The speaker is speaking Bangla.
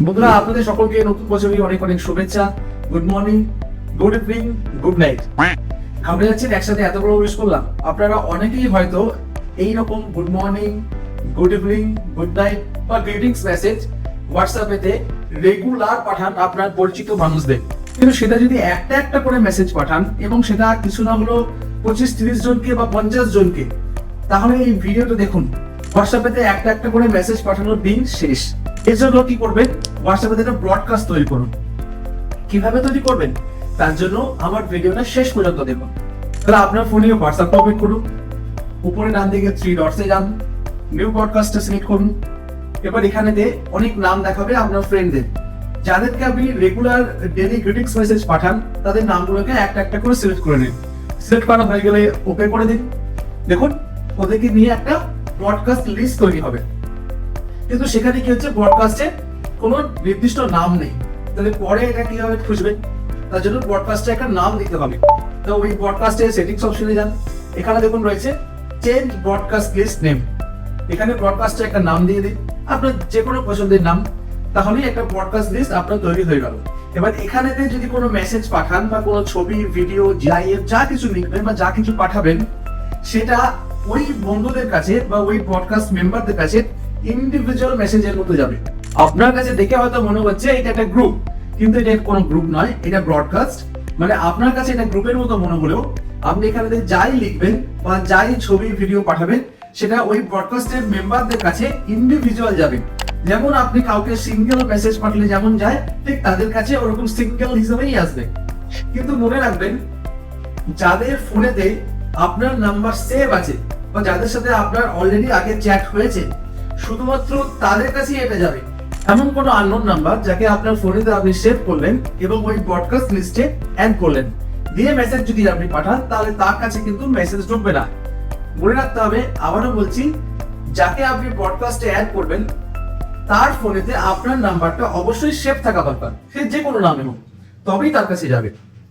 বন্ধুরা, আপনাদের সকলকে নতুন বছরের অনেক অনেক শুভেচ্ছা। Good morning, good evening, good night. আমরা যাচ্ছি একসাথে এতগুলো উইশ করলাম। আপনারা অনেকেই হয়তো এইরকম good morning, good evening, good night বা গ্রিটিংস মেসেজ হোয়াটসঅ্যাপেতে রেগুলার পাঠান আপনার পরিচিত মানুষদের। কিন্তু সেটা যদি একটা একটা করে মেসেজ পাঠান এবং সেটা কিছু না হলো 25-30 জনকে বা 50 জনকে, তাহলে এই ভিডিওটা দেখুন। হোয়াটসঅ্যাপেতে একটা একটা করে মেসেজ পাঠানোর দিন শেষ। এর জন্য কি করবেন? হোয়াটসঅ্যাপে একটা ব্রডকাস্ট তৈরি করুন। কিভাবে তৈরি করবেন তার জন্য আমার ভিডিওটা শেষ পর্যন্ত দেখুন। তাহলে আপনার ফোনে হোয়াটসঅ্যাপ ওপেন করুন, উপরে ডান দিকে 3 ডটসে যান, নিউ ব্রডকাস্টে সিলেক্ট করুন। এবার এখানেতে অনেক নাম দেখাবে আপনার ফ্রেন্ডদের, যাদেরকে আপনি রেগুলার ডেইলি গ্রিটিংস মেসেজ পাঠান, তাদের নামগুলোকে একটা একটা করে সিলেক্ট করে নিন। সিলেক্ট করা হয়ে গেলে ওকে করে দিন। দেখুন, ওদেরকে নিয়ে একটা ব্রডকাস্ট লিস্ট তৈরি হবে। কিন্তু সেখানে কি হচ্ছে, ব্রডকাস্টে কোনো নির্দিষ্ট নাম নেই। তাহলে পরে এটা কিভাবে খুঁজবেন? তার জন্য ব্রডকাস্টে একটা নাম দিতে হবে। তো ওই ব্রডকাস্টের সেটিংস অপশনে যান, এখানে দেখুন রয়েছে চেঞ্জ ব্রডকাস্ট লিস্ট নেম। এখানে ব্রডকাস্টে একটা নাম দিয়ে দিন, আপনার যে কোনো পছন্দের নাম, তাহলেই একটা ব্রডকাস্ট লিস্ট আপনার তৈরি হয়ে গেল। এবার এখানেতে যদি কোনো মেসেজ পাঠান বা কোনো ছবি, ভিডিও, জিআইএফ যা কিছু লিখবেন বা যা কিছু পাঠাবেন, সেটা ওই বন্ধুদের কাছে বা ওই ব্রডকাস্ট মেম্বারদের কাছে ইন্ডিভিজুয়াল মেসেজের মতো যাবে। আপনার কাছে দেখে হয়তো মনে হচ্ছে এটা একটা গ্রুপ, কিন্তু এটা কোনো গ্রুপ নয়, এটা ব্রডকাস্ট। মানে আপনার কাছে এটা গ্রুপের মতো মনে হলেও আপনি এখানে যাই লিখবেন বা যাই ছবি, ভিডিও পাঠাবেন, সেটা ওই ব্রডকাস্টের মেম্বারদের কাছে ইন্ডিভিজুয়াল যাবে। যেমন আপনি কাউকে সিঙ্গেল মেসেজ পাঠালে যেমন যায়, ঠিক তাদের কাছে ওরকম সিঙ্গেল হিসেবেই আসবে। কিন্তু মনে রাখবেন, যাদের ফোনেতে আপনার নাম্বার সেভ আছে বা যাদের সাথে আপনার অলরেডি আগে চ্যাট হয়েছে, শুধুমাত্র তাদের কাছেই এটা যাবে। এমন কোনো আননোন নাম্বার যাকে আপনার ফোনেতে আপনি সেভ করলেন এবং ওই ব্রডকাস্ট লিস্টে অ্যাড করলেন, দিয়ে মেসেজ যদি আপনি পাঠান, তাহলে তার কাছে কিন্তু মেসেজ ঢুকবে না। মনে রাখতে হবে, আবারও বলছি, যাকে আপনি ব্রডকাস্টে অ্যাড করবেন তার ফোনেতে আপনার নাম্বারটা অবশ্যই সেভ থাকা দরকার, সে যে কোনো নামে হোক, তবেই তার কাছে যাবে।